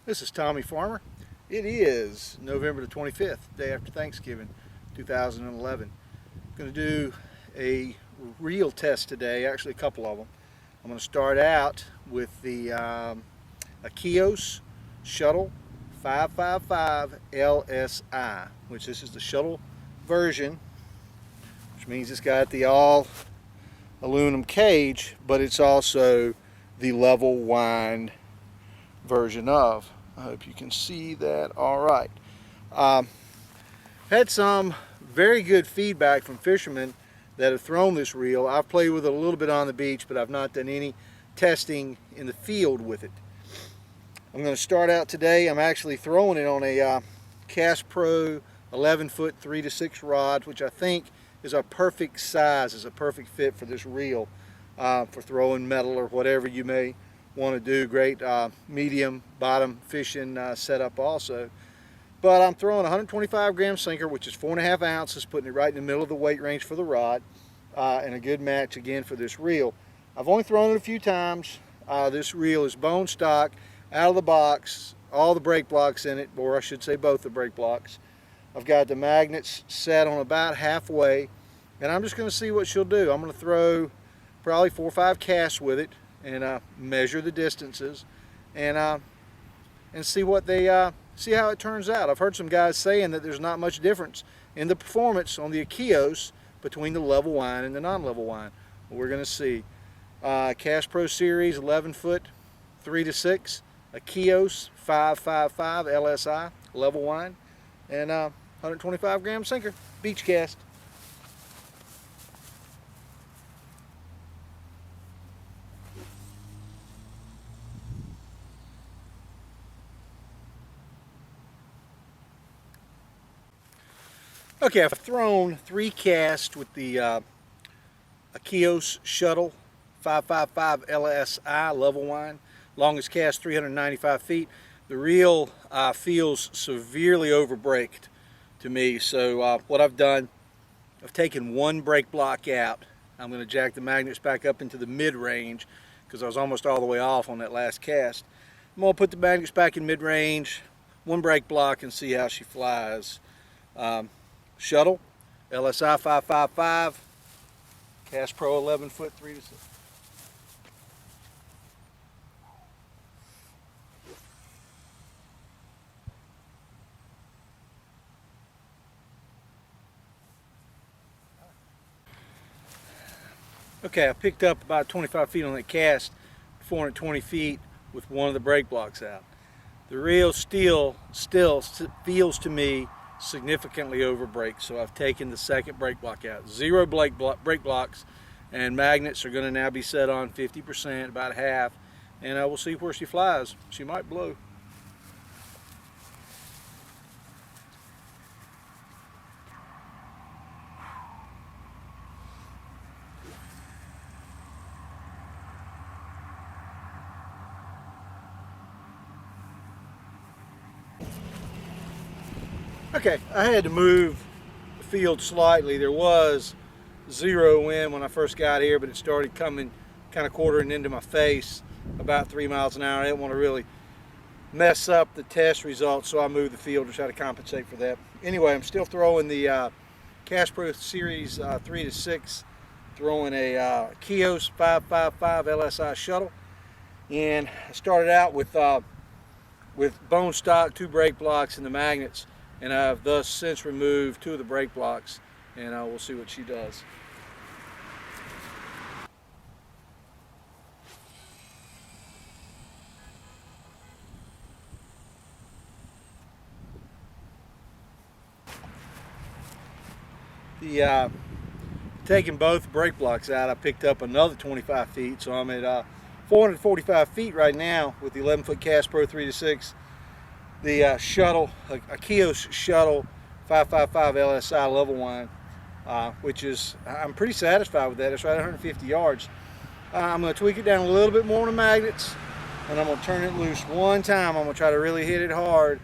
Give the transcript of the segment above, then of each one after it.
This is Tommy Farmer. It is November the 25th, day after Thanksgiving, 2011. I'm going to do a reel test today, actually a couple of them. I'm going to start out with the Akios Shuttle 555 LSI, which this is the shuttle version, which means it's got the all aluminum cage, but it's also the level wind version of. I hope you can see that all right. Had some very good feedback from fishermen that have thrown this reel. I've played with it a little bit on the beach, but I've not done any testing in the field with it. I'm going to start out today. I'm actually throwing it on a Cast Pro 11-foot 3 to 6 rod, which I think is a perfect size, is a perfect fit for this reel, for throwing metal or whatever you may want to do. Great medium bottom fishing setup also. But I'm throwing a 125 gram sinker, which is 4.5 ounces, putting it right in the middle of the weight range for the rod, and a good match again for this reel. I've only thrown it a few times. This reel is bone stock, out of the box, all the brake blocks in it, or I should say both the brake blocks. I've got the magnets set on about halfway, and I'm just going to see what she'll do. I'm going to throw probably 4 or 5 casts with it and measure the distances and see what they see how it turns out. I've heard some guys saying that there's not much difference in the performance on the Akios between the level wind and the non-level wind. Well, we're going to see. Cast Pro Series 11-foot 3 to 6 Akios 555 LSI level wind and 125 gram sinker beach cast. Okay, I've thrown 3 casts with the Akios Shuttle 555 LSI level wind. Longest cast 395 feet. The reel feels severely overbraked to me, so what I've done, I've taken 1 brake block out. I'm going to jack the magnets back up into the mid-range because I was almost all the way off on that last cast. I'm going to put the magnets back in mid-range, 1 brake block, and see how she flies. Shuttle, LSI 555, Cast Pro 11-foot 3 to 6. Okay, I picked up about 25 feet on that cast, 420 feet with 1 of the brake blocks out. The reel still feels to me significantly overbraked, so I've taken the 2nd brake block out. 0 brake blocks, and magnets are going to now be set on 50%, about half, and we'll see where she flies. She might blow. Okay, I had to move the field slightly. There was 0 wind when I first got here, but it started coming kind of quartering into my face about 3 miles an hour. I didn't want to really mess up the test results, so I moved the field to try to compensate for that. Anyway, I'm still throwing the Cast Pro Series 3 to 6, throwing a Akios 555 LSI Shuttle, and I started out with bone stock, 2 brake blocks, and the magnets. And I've thus since removed 2 of the brake blocks, and we'll see what she does. Taking both brake blocks out, I picked up another 25 feet, so I'm at 445 feet right now with the 11-foot Cast Pro 3 to 6. The shuttle, Akios Shuttle 555 LSI level wind, which is, I'm pretty satisfied with that. It's right at 150 yards. I'm going to tweak it down a little bit more on the magnets, and I'm going to turn it loose 1 time. I'm going to try to really hit it hard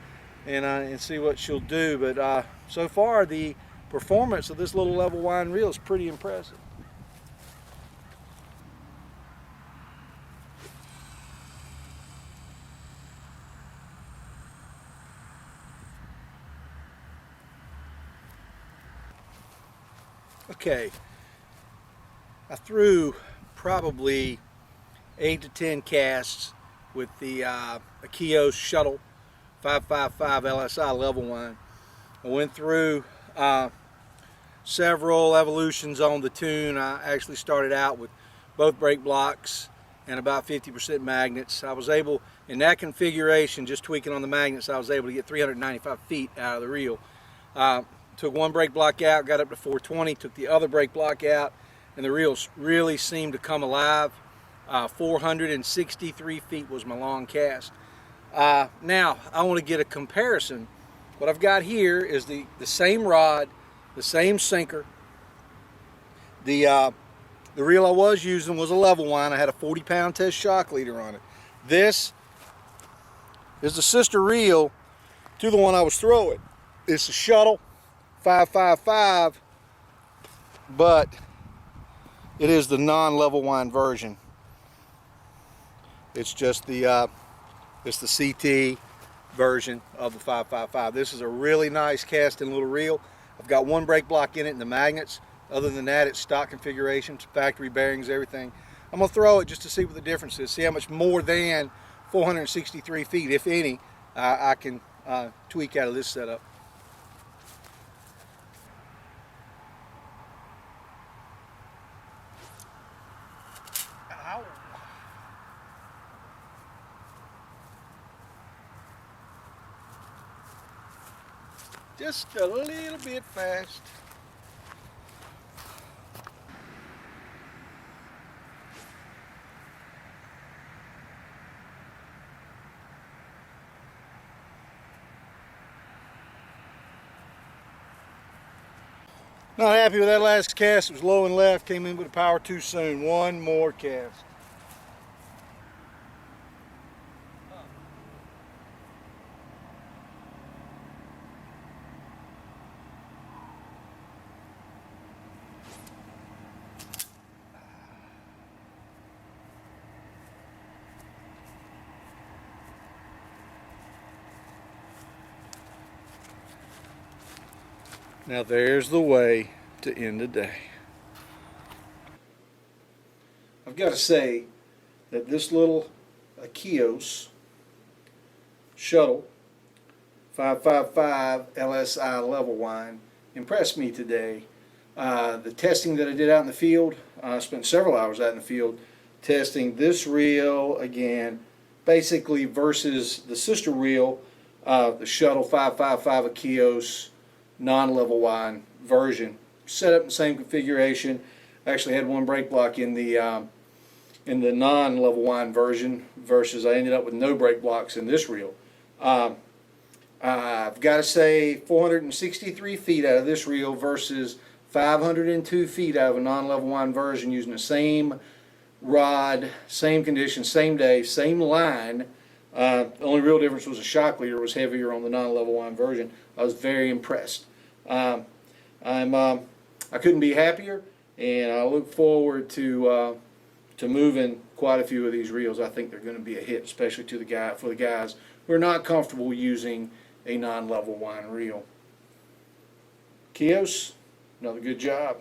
and see what she'll do. But so far, the performance of this little level wind reel is pretty impressive. Okay, I threw probably 8 to 10 casts with the Akios Shuttle 555 LSI level wind. I went through several evolutions on the tune. I actually started out with both brake blocks and about 50% magnets. I was able, in that configuration, just tweaking on the magnets, I was able to get 395 feet out of the reel. Took one brake block out, got up to 420, took the other brake block out, and the reels really seemed to come alive. 463 feet was my long cast. Now, I want to get a comparison. What I've got here is the same rod, the same sinker. The reel I was using was a level wind. I had a 40-pound test shock leader on it. This is the sister reel to the one I was throwing. It's a Shuttle 555, but it is the non-level wind version. It's just the CT version of the 555. This is a really nice casting little reel. I've got one brake block in it and the magnets. Other than that, it's stock configurations, factory bearings, everything. I'm gonna throw it just to see what the difference is, see how much more than 463 feet, if any, I can tweak out of this setup. Ow. Just a little bit fast. Not happy with that last cast. It was low and left, came in with the power too soon. One more cast. Now there's the way to end the day. I've got to say that this little Akios Shuttle 555 LSI level wind impressed me today. The testing that I did out in the field, I spent several hours out in the field testing this reel again, basically versus the sister reel, the Shuttle 555 Akios non-level wind version. Set up in the same configuration. I actually had one brake block in the non-level wind version versus I ended up with no brake blocks in this reel. I've got to say 463 feet out of this reel versus 502 feet out of a non-level wind version using the same rod, same conditions, same day, same line. The only real difference was the shock leader was heavier on the non-level wind version. I was very impressed. I couldn't be happier, and I look forward to moving quite a few of these reels. I think they're going to be a hit, especially for the guys who are not comfortable using a non-level wind reel. Akios, another good job.